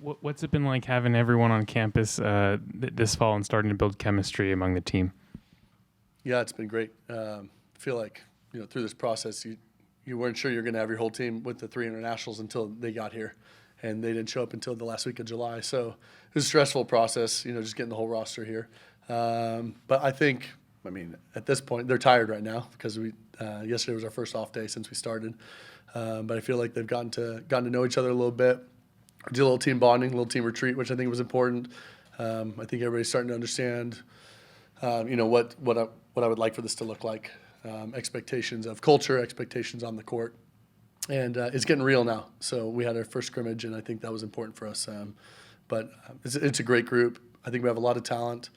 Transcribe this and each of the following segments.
What's it been like having everyone on campus this fall and starting to build chemistry among the team? Yeah, it's been great. I feel like, through this process, you weren't sure you're going to have your whole team with the 3 internationals until they got here, and they didn't show up until the last week of July. So it was a stressful process, just getting the whole roster here. But I think, at this point, they're tired right now because yesterday was our first off day since we started. But I feel like they've gotten to know each other a little bit, do a little team bonding, a little team retreat, which I think was important. I think everybody's starting to understand, what I would like for this to look like, expectations of culture, expectations on the court. And it's getting real now. So we had our first scrimmage, and I think that was important for us. But it's a great group. I think we have a lot of talent.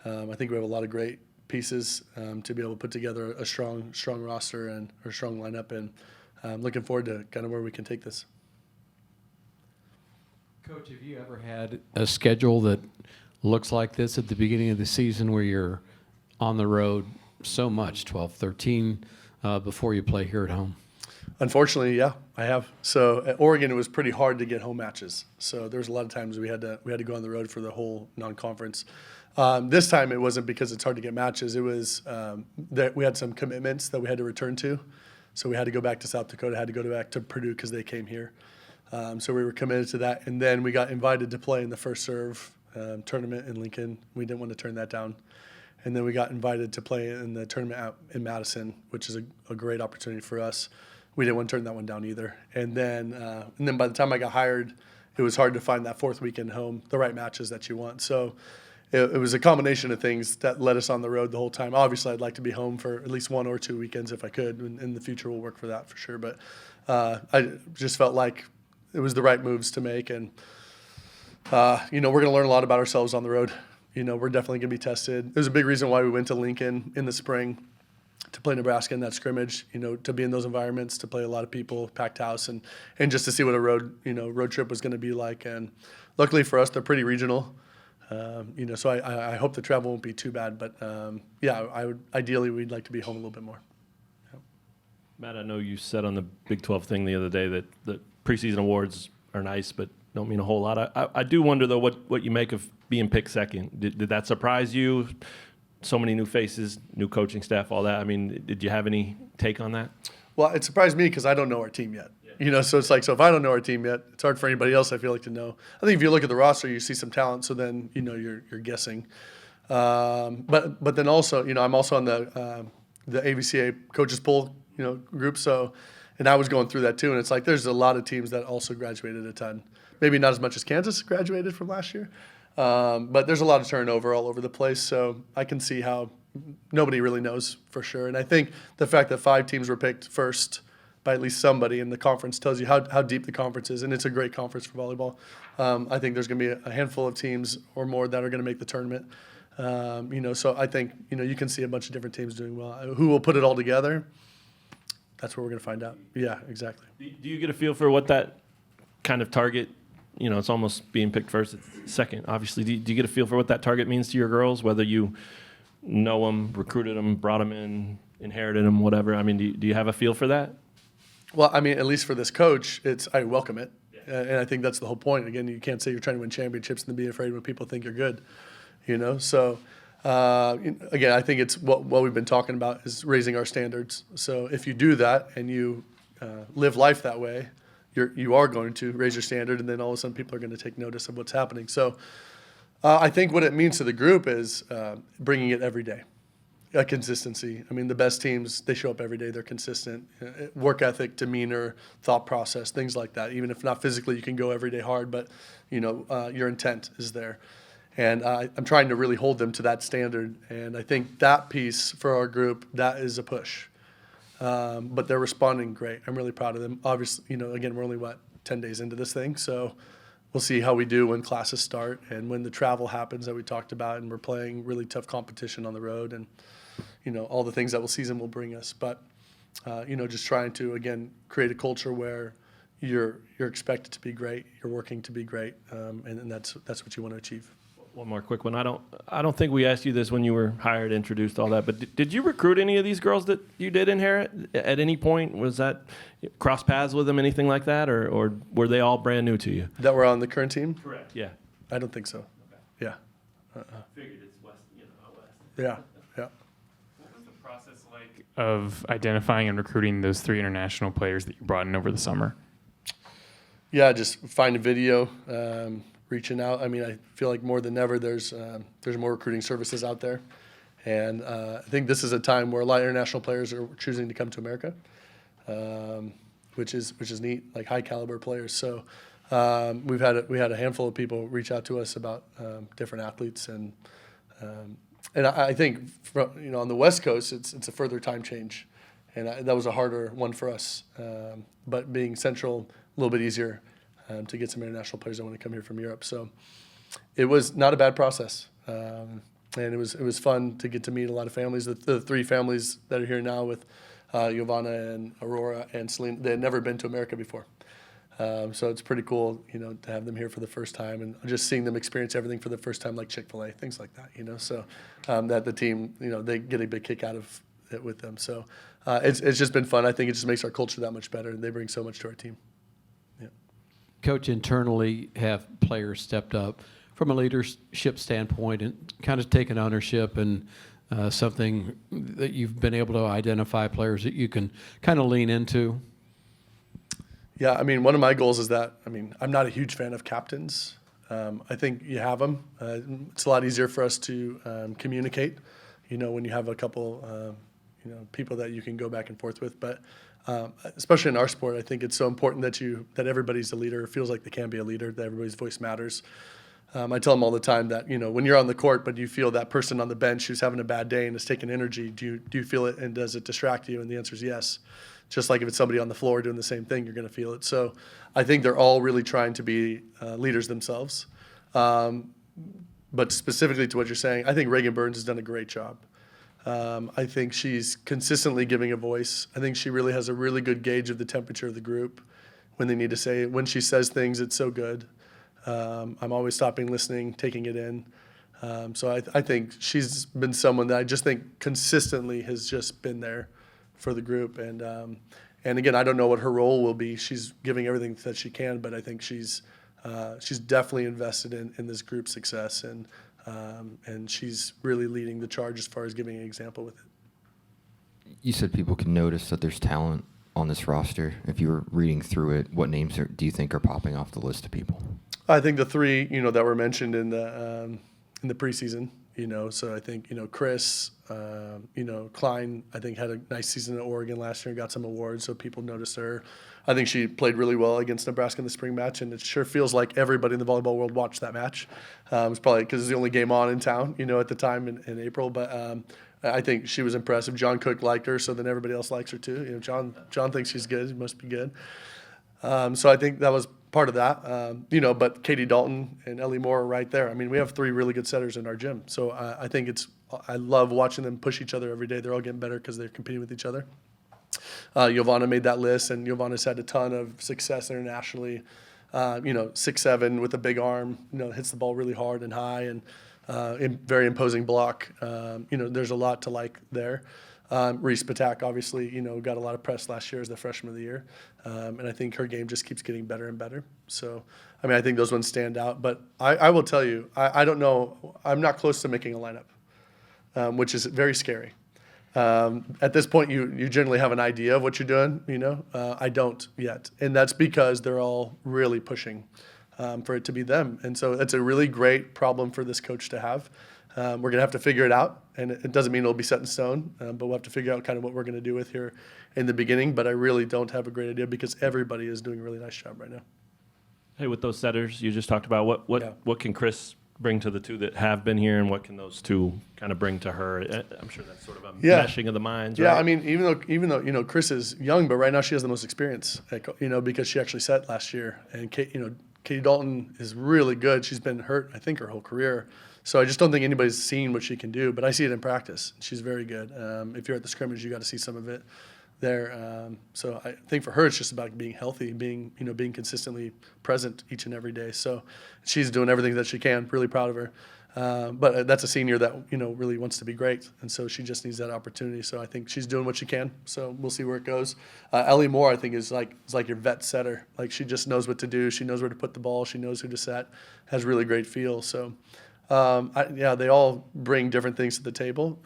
I think we have a lot of great pieces to be able to put together a strong roster or a strong lineup. And I'm looking forward to kind of where we can take this. Coach, have you ever had a schedule that looks like this at the beginning of the season where you're on the road so much, 12, 13, before you play here at home? Unfortunately, yeah, I have. So at Oregon, it was pretty hard to get home matches. So there's a lot of times we had to go on the road for the whole non-conference. This time it wasn't because it's hard to get matches. It was that we had some commitments that we had to return to. So we had to go back to South Dakota, had to go back to Purdue because they came here. So we were committed to that. And then we got invited to play in the First Serve tournament in Lincoln. We didn't want to turn that down. And then we got invited to play in the tournament out in Madison, which is a great opportunity for us. We didn't want to turn that one down either. And then by the time I got hired, it was hard to find that fourth weekend home, the right matches that you want. So it was a combination of things that led us on the road the whole time. Obviously, I'd like to be home for at least 1 or 2 weekends if I could. In the future, we'll work for that for sure. But I just felt like it was the right moves to make. And, we're going to learn a lot about ourselves on the road. We're definitely going to be tested. There's a big reason why we went to Lincoln in the spring to play Nebraska in that scrimmage, to be in those environments, to play a lot of people, packed house, and just to see what a road trip was going to be like. And luckily for us, they're pretty regional. So I hope the travel won't be too bad. But, ideally we'd like to be home a little bit more. Yeah. Matt, I know you said on the Big 12 thing the other day that the preseason awards are nice, but don't mean a whole lot. I do wonder, though, what you make of being picked second. Did that surprise you? So many new faces, new coaching staff, all that. Did you have any take on that? Well, it surprised me because I don't know our team yet. Yeah. So it's like, so if I don't know our team yet, it's hard for anybody else, I feel like, to know. I think if you look at the roster, you see some talent, so then, you're guessing. But then also, I'm also on the AVCA coaches poll, group. So, and I was going through that too. And it's like, there's a lot of teams that also graduated a ton. Maybe not as much as Kansas graduated from last year. But there's a lot of turnover all over the place. So I can see how nobody really knows for sure. And I think the fact that 5 teams were picked first by at least somebody in the conference tells you how deep the conference is. And it's a great conference for volleyball. I think there's going to be a handful of teams or more that are going to make the tournament. So I think, you can see a bunch of different teams doing well. Who will put it all together? That's what we're going to find out. Yeah, exactly. Do you get a feel for what that kind of target, it's almost being picked first, it's second, obviously. Do you get a feel for what that target means to your girls, whether you know them, recruited them, brought them in, inherited them, whatever? Do you have a feel for that? Well, at least for this coach, I welcome it. Yeah. And I think that's the whole point. Again, you can't say you're trying to win championships and then be afraid when people think you're good, So, again, I think it's what we've been talking about is raising our standards. So if you do that and you live life that way, you are going to raise your standard, and then all of a sudden people are going to take notice of what's happening. So I think what it means to the group is bringing it every day, a consistency. The best teams, they show up every day. They're consistent. Work ethic, demeanor, thought process, things like that. Even if not physically, you can go every day hard, but your intent is there. And I'm trying to really hold them to that standard. And I think that piece for our group, that is a push. But they're responding great. I'm really proud of them. Obviously, again, we're only, 10 days into this thing. So we'll see how we do when classes start and when the travel happens that we talked about. And we're playing really tough competition on the road and, all the things that season will bring us. But, just trying to, again, create a culture where you're expected to be great, you're working to be great, and that's what you want to achieve. One more quick one. I don't think we asked you this when you were hired, introduced, all that. But did you recruit any of these girls that you did inherit at any point? Was that cross paths with them, anything like that, or were they all brand new to you? That were on the current team? Correct. Yeah. I don't think so. Okay. Yeah. Figured it's west, out west. Yeah. Yeah. What was the process like of identifying and recruiting those 3 international players that you brought in over the summer? Yeah, just find a video, reaching out. I mean, I feel like more than ever there's more recruiting services out there. And I think this is a time where a lot of international players are choosing to come to America, which is neat, like high caliber players. So we had a handful of people reach out to us about different athletes, and I think on the West Coast it's a further time change, and that was a harder one for us. But being central, a little bit easier to get some international players that want to come here from Europe. So it was not a bad process. And it was fun to get to meet a lot of families. The 3 families that are here now with Giovanna and Aurora and Celine, they had never been to America before. So it's pretty cool, to have them here for the first time and just seeing them experience everything for the first time, like Chick-fil-A, things like that, So that the team, they get a big kick out of it with them. So it's just been fun. I think it just makes our culture that much better, and they bring so much to our team. Yeah. Coach, internally, have players stepped up from a leadership standpoint and kind of taken ownership and something that you've been able to identify players that you can kind of lean into? Yeah, I mean, one of my goals is that, I'm not a huge fan of captains. I think you have them. It's a lot easier for us to communicate, when you have a couple, people that you can go back and forth with. But especially in our sport, I think it's so important that everybody's a leader, feels like they can be a leader, that everybody's voice matters. I tell them all the time that, when you're on the court, but you feel that person on the bench who's having a bad day and is taking energy, do you feel it, and does it distract you? And the answer is yes. Just like if it's somebody on the floor doing the same thing, you're going to feel it. So I think they're all really trying to be leaders themselves. But specifically to what you're saying, I think Reagan Burns has done a great job. I think she's consistently giving a voice. I think she really has a really good gauge of the temperature of the group when they need to say it. When she says things, it's so good. I'm always stopping, listening, taking it in. So I think she's been someone that I just think consistently has just been there for the group. And again, I don't know what her role will be. She's giving everything that she can, but I think she's definitely invested in this group's success, and she's really leading the charge as far as giving an example with it. You said people can notice that there's talent on this roster. If you were reading through it, what names do you think are popping off the list of people? I think the 3, that were mentioned in the preseason. So I think Chris, Cline, I think had a nice season at Oregon last year and got some awards, so people noticed her. I think she played really well against Nebraska in the spring match, and it sure feels like everybody in the volleyball world watched that match. It's probably because it's the only game on in town, at the time in April. But I think she was impressive. John Cook liked her, so then everybody else likes her too. John thinks she's good. She must be good. So I think that was part of that. But Katie Dalton and Ellie Moore are right there. We have 3 really good setters in our gym. So I think I love watching them push each other every day. They're all getting better because they're competing with each other. Giovanna made that list, and Giovanna's had a ton of success internationally. 6'7" with a big arm, hits the ball really hard and high, and very imposing block. There's a lot to like there. Reese Patak, obviously, got a lot of press last year as the freshman of the year. And I think her game just keeps getting better and better. So, I think those ones stand out. But I will tell you, I don't know. I'm not close to making a lineup, which is very scary. At this point, you generally have an idea of what you're doing, I don't yet. And that's because they're all really pushing for it to be them. And so it's a really great problem for this coach to have. We're going to have to figure it out, and it doesn't mean it'll be set in stone, but we'll have to figure out kind of what we're going to do with here in the beginning. But I really don't have a great idea because everybody is doing a really nice job right now. Hey, with those setters you just talked about, what can Chris bring to the 2 that have been here, and what can those 2 kind of bring to her? I'm sure that's sort of a meshing of the minds, right? Yeah, even though Chris is young, but right now she has the most experience, because she actually set last year. And Katie Dalton is really good. She's been hurt, I think, her whole career. So I just don't think anybody's seen what she can do, but I see it in practice. She's very good. If you're at the scrimmage, you got to see some of it. there. So I think for her, it's just about being healthy, being consistently present each and every day. So she's doing everything that she can. Really proud of her. But that's a senior that really wants to be great, and so she just needs that opportunity. So I think she's doing what she can. So we'll see where it goes. Ellie Moore, I think, is like your vet setter. Like, she just knows what to do. She knows where to put the ball. She knows who to set. Has really great feel. So they all bring different things to the table,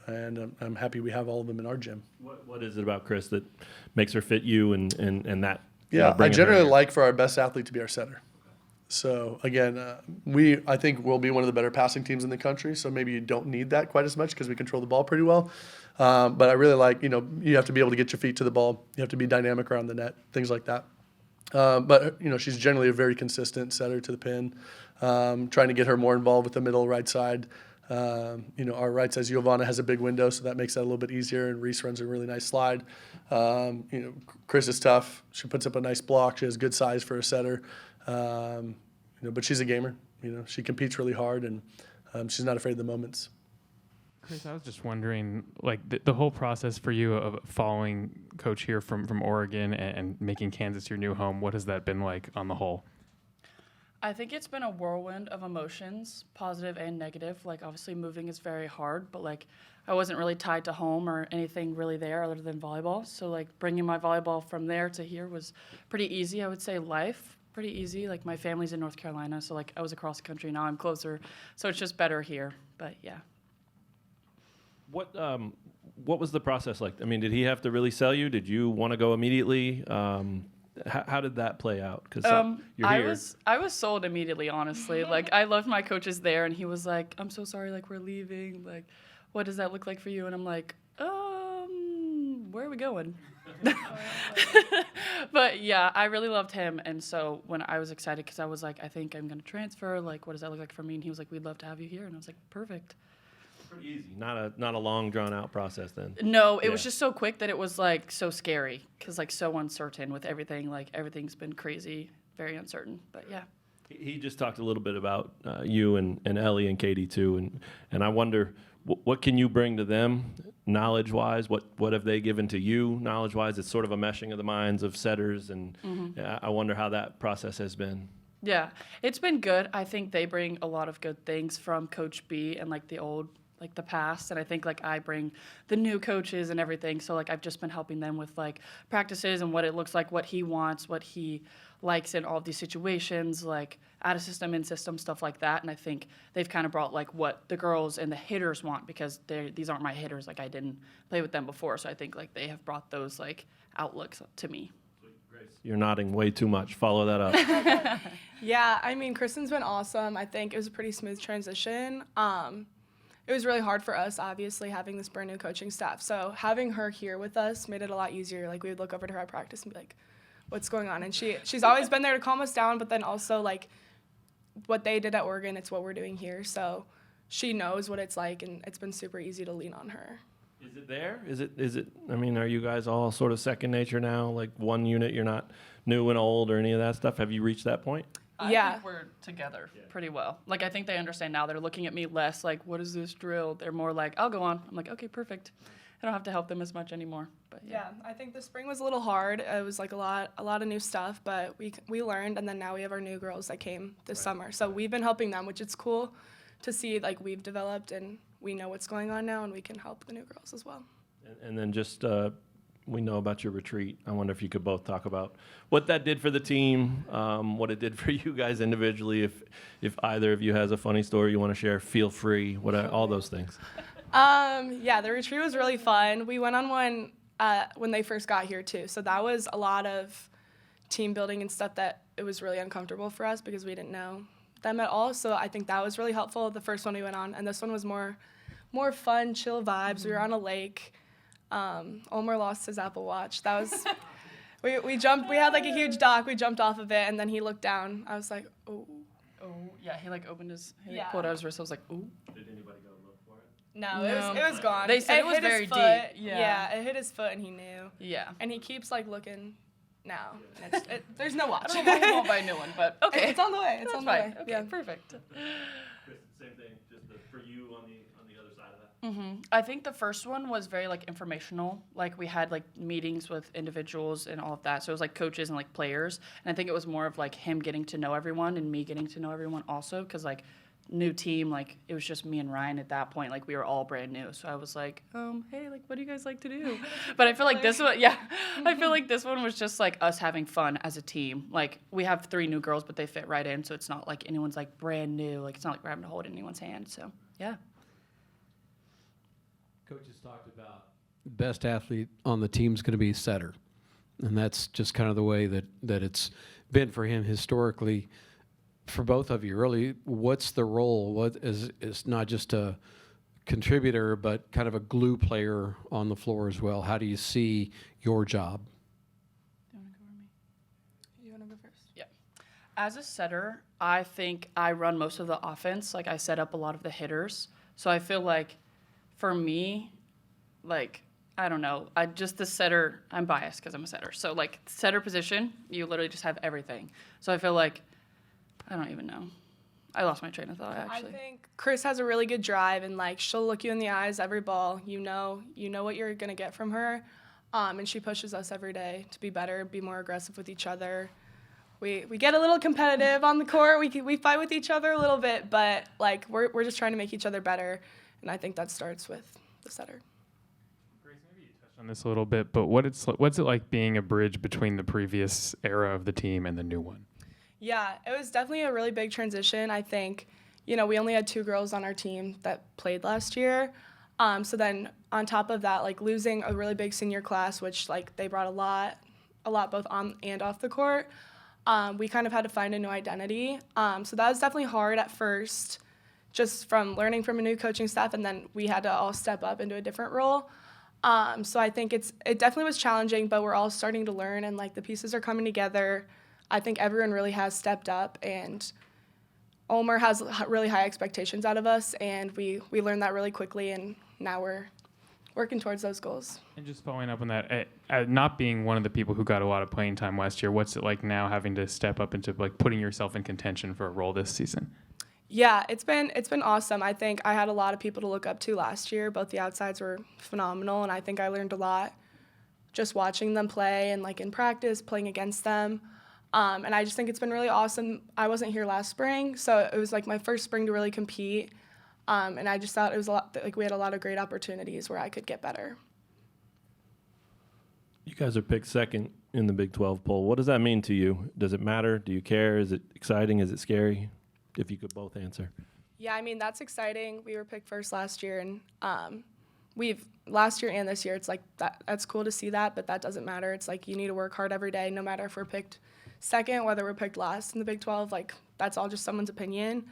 and I'm happy we have all of them in our gym. What is it about Chris that makes her fit you and that? Yeah, I bringing her generally here? like for our best athlete to be our setter. So again, I think we'll be one of the better passing teams in the country. So maybe you don't need that quite as much because we control the ball pretty well. But I really like, you have to be able to get your feet to the ball. You have to be dynamic around the net, things like that. But she's generally a very consistent setter to the pin. Trying to get her more involved with the middle right side. Our right side, Giovanna has a big window, so that makes that a little bit easier. And Reese runs a really nice slide. Chris is tough. She puts up a nice block. She has good size for a setter. But she's a gamer. She competes really hard, and she's not afraid of the moments. Chris, I was just wondering, like, the whole process for you of following Coach here from Oregon and making Kansas your new home, what has that been like on the whole? I think it's been a whirlwind of emotions, positive and negative. Like, obviously moving is very hard, but like, I wasn't really tied to home or anything really there other than volleyball. So like, bringing my volleyball from there to here was pretty easy. I would say life, pretty easy. Like, my family's in North Carolina, so like, I was across the country, now I'm closer. So it's just better here, but yeah. What was the process like? I mean, did he have to really sell you? Did you want to go immediately? How did that play out? Because you're here. I was sold immediately, honestly. Like, I loved my coaches there, and he was like, "I'm so sorry, like, we're leaving. Like, what does that look like for you?" And I'm like, where are we going? But yeah, I really loved him, and so when I was excited, because I was like, I think I'm gonna transfer. Like, what does that look like for me? And he was like, "We'd love to have you here," and I was like, "Perfect." Pretty easy. Not a long drawn out process then. No, it was just so quick that it was like so scary, because like so uncertain with everything. Like, everything's been crazy, very uncertain. But yeah. He just talked a little bit about you and Ellie and Katie too, and I wonder what can you bring to them knowledge wise? What have they given to you knowledge wise? It's sort of a meshing of the minds of setters, and I wonder how that process has been. Yeah, it's been good. I think they bring a lot of good things from Coach B and like the past, and I think like I bring the new coaches and everything. So like, I've just been helping them with like practices and what it looks like, what he wants, what he likes in all of these situations, like out of system, in system, stuff like that. And I think they've kind of brought like what the girls and the hitters want, because these aren't my hitters. Like, I didn't play with them before, so I think like they have brought those like outlooks to me. You're nodding way too much. Follow that up. Yeah, I mean, Cristin's been awesome. I think it was a pretty smooth transition. It was really hard for us, obviously, having this brand new coaching staff. So having her here with us made it a lot easier. Like, we would look over to her at practice and be like, what's going on? And she's always been there to calm us down, but then also, like, what they did at Oregon, it's what we're doing here. So she knows what it's like, and it's been super easy to lean on her. Is it there? Is it, I mean, are you guys all sort of second nature now? Like, one unit, you're not new and old or any of that stuff? Have you reached that point? I think we're together pretty well. Like, I think they understand now. They're looking at me less like, what is this drill? They're more like, I'll go on. I'm like, okay, perfect. I don't have to help them as much anymore. But Yeah, I think the spring was a little hard. It was like a lot of new stuff, but we learned, and then now we have our new girls that came this summer. So we've been helping them, which is cool to see. Like, we've developed and we know what's going on now, and we can help the new girls as well. And then just we know about your retreat. I wonder if you could both talk about what that did for the team, what it did for you guys individually. If either of you has a funny story you want to share, feel free. All those things. Yeah, the retreat was really fun. We went on one when they first got here too. So that was a lot of team building and stuff that it was really uncomfortable for us because we didn't know them at all. So I think that was really helpful. The first one we went on, and this one was more fun, chill vibes. We were on a lake. Ulmer lost his Apple Watch. That was, we jumped, we had like a huge dock, we jumped off of it, and then he looked down. I was like, oh. Oh, yeah, he like opened his, Yeah. pulled out his wrist. I was like, ooh. Did anybody go look for it? No, No. it was gone. They said it was hit his very foot. deep. Yeah. Yeah, it hit his foot and he knew. Yeah. And he keeps like looking now. There's no watch. I don't know why he won't buy a new one, but okay. It's on the way. It's That's on the fine. way. Okay, Yeah. perfect. Same thing, just for you on the other side of that. I think the first one was very like informational. Like we had like meetings with individuals and all of that. So it was like coaches and like players. And I think it was more of like him getting to know everyone and me getting to know everyone also. Cause like new team, like it was just me and Ryan at that point. Like we were all brand new. So I was like, hey, like what do you guys like to do? But I feel like this one, I feel like this one was just like us having fun as a team. Like we have 3 new girls, but they fit right in. So it's not like anyone's like brand new. Like it's not like we're having to hold anyone's hand. So yeah. Coaches talked about best athlete on the team is going to be setter, and that's just kind of the way that it's been for him historically. For both of you, really, what's the role? What is not just a contributor, but kind of a glue player on the floor as well? How do you see your job? Do you want to go or me? You want to go first? Yeah. As a setter, I think I run most of the offense. Like I set up a lot of the hitters. So I feel like for me, like, I don't know, the setter, I'm biased because I'm a setter. So like setter position, you literally just have everything. So I feel like, I don't even know. I lost my train of thought actually. I think Chris has a really good drive, and like she'll look you in the eyes every ball. You know what you're gonna get from her, and she pushes us every day to be better, be more aggressive with each other. We get a little competitive on the court. We fight with each other a little bit, but like we're just trying to make each other better, and I think that starts with the setter. Grace, maybe you touched on this a little bit, but what's it like being a bridge between the previous era of the team and the new one? Yeah, it was definitely a really big transition. I think, we only had 2 girls on our team that played last year. So then on top of that, like losing a really big senior class, which like they brought a lot both on and off the court, we kind of had to find a new identity. So that was definitely hard at first, just from learning from a new coaching staff, and then we had to all step up into a different role. So I think it definitely was challenging, but we're all starting to learn, and like the pieces are coming together. I think everyone really has stepped up, and Ulmer has really high expectations out of us, and we learned that really quickly, and now we're working towards those goals. And just following up on that, not being one of the people who got a lot of playing time last year, what's it like now having to step up into like putting yourself in contention for a role this season? Yeah, it's been awesome. I think I had a lot of people to look up to last year. Both the outsides were phenomenal, and I think I learned a lot just watching them play and like in practice, playing against them. And I just think it's been really awesome. I wasn't here last spring, so it was like my first spring to really compete. And I just thought it was we had a lot of great opportunities where I could get better. You guys are picked second in the Big 12 poll. What does that mean to you? Does it matter? Do you care? Is it exciting? Is it scary? If you could both answer. Yeah, I mean, that's exciting. We were picked first last year, and last year and this year, it's like that's cool to see that, but that doesn't matter. It's like you need to work hard every day, no matter if we're picked second, whether we're picked last in the Big 12, like that's all just someone's opinion.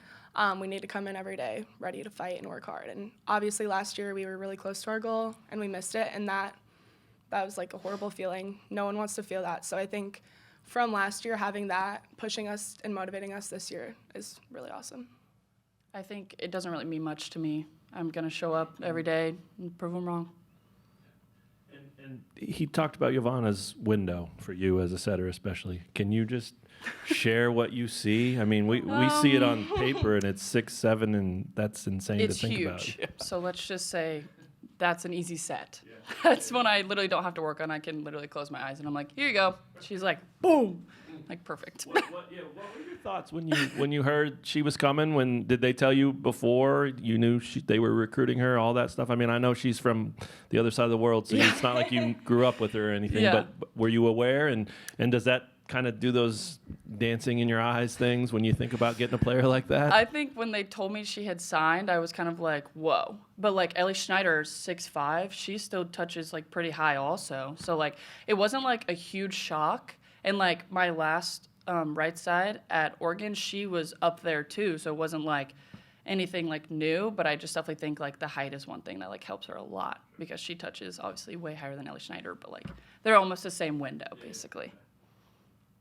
We need to come in every day ready to fight and work hard. And obviously last year we were really close to our goal and we missed it, and that was like a horrible feeling. No one wants to feel that. So I think from last year, having that pushing us and motivating us this year is really awesome. I think it doesn't really mean much to me. I'm going to show up every day and prove them wrong. And he talked about Yovanna's window for you as a setter especially. Can you just share what you see? I mean, we see it on paper, and it's 6'7", and that's insane to think about. It's huge. So let's just say that's an easy set. Yeah. That's when I literally don't have to work on. I can literally close my eyes, and I'm like, here you go. She's like, boom. Like, perfect. What were your thoughts when you heard she was coming? Did they tell you before you knew they were recruiting her, all that stuff? I mean, I know she's from the other side of the world, so it's not like you grew up with her or anything, but were you aware? And does that kind of do those dancing in your eyes things when you think about getting a player like that? I think when they told me she had signed, I was kind of like, whoa. But like Ellie Schneider's 6'5", she still touches like pretty high also. So like it wasn't like a huge shock. And like my last right side at Oregon, she was up there too. So it wasn't like anything like new, but I just definitely think like the height is one thing that like helps her a lot because she touches obviously way higher than Ellie Schneider, but like they're almost the same window basically.